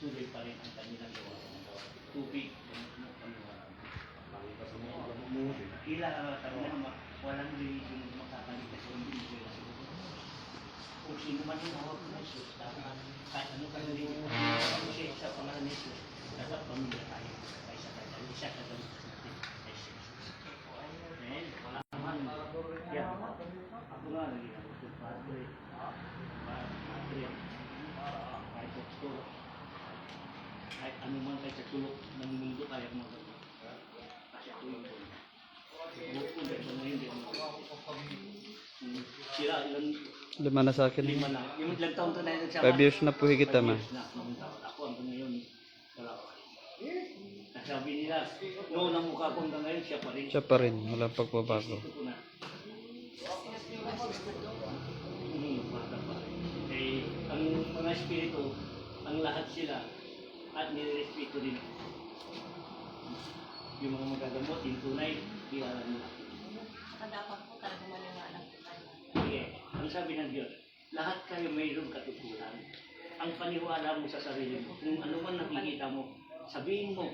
tuloy pa rin ang kanilang gawa. Tubig, walang religion makakalitas o hindi sila. Kung sino man yung hawak ng Jesus, dapat kahit ano ka religion, kung siya sa pangalan ng Jesus, dapat pamilya tayo kaysa kanya. Hindi siya kagawin natin kay Jesus. Amen. Wala naman. Yan. Ako nga, naging ako sa padre. Kahit doktor. Kahit ano man kahit sa tulog ng mundo kaya magagawa. Kasi ako yung tulog. Bukod ito ngayon din. Sira ilang 5 na sa akin. 5 na. Yung ilang taon na nagsama. 5 years na po higit tama. Ako hanggang ngayon. Wala pa. Nasabi nila, noon ang mukha ko hanggang ngayon, siya pa rin. Siya pa rin. Walang pagbabago. Ito ko na. Eh, ang mga espiritu, ang lahat sila, at nirespeto din. Yung mga magagamot, yung tunay, kilala nila. Dapat po talaga maniwala po tayo. Sige, ang sabi ng Diyos, lahat kayo mayroong katuturan. Ang paniwala mo sa sarili mo, kung ano man nakikita mo, sabihin mo,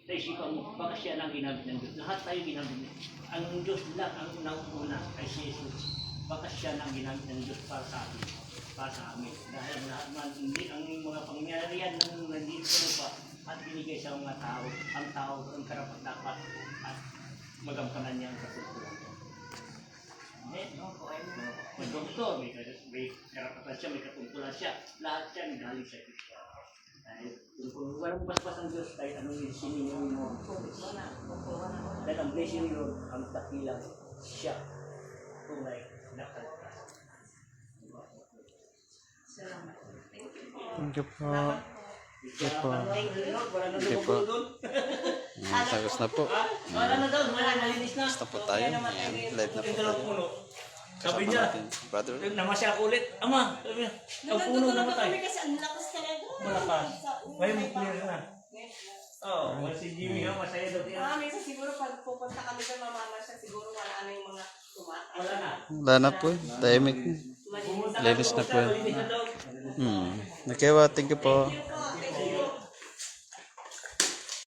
sa isipan mo, baka siya lang ginamit ng Diyos. Lahat tayo ginamit ng Diyos. Ang Diyos lang ang unang-una kay Jesus. Baka siya lang ginamit ng Diyos para sa atin, para sa amin. Dahil lahat man, hindi ang mga pangyarihan ng nandito sa lupa at binigay sa mga tao. Ang tao ang karapat dapat at magampanan niya ang katuturan. May doktor, may karapatan siya, may katungkulan siya. Lahat siya galing sa Kristo. Dahil kung walang basbas ang Diyos, kahit anong sininyo mo. Dahil ang blessing yun, ang takilang siya. Tunay na kalpas. Thank you po. Thank you po. Thank you po. Tapos na po. Wala na daw, wala nalinis na. Basta po tayo. Ayan, live na po tayo. Sabi Kasama niya, natin, brother. namasya ako ulit. Ama, sabi niya, ang puno namatay. Kasi ang lakas talaga. Malakas. May mo clear na. Oo, si Jimmy nga, masaya daw yan. Minsan siguro pag pupunta kami doon, mamama siya, siguro wala na yung mga tumataas. Wala na. Wala na po. Tahimik na. Pumunta ka Linis na sa po. linis na daw. Okay, well, thank you po.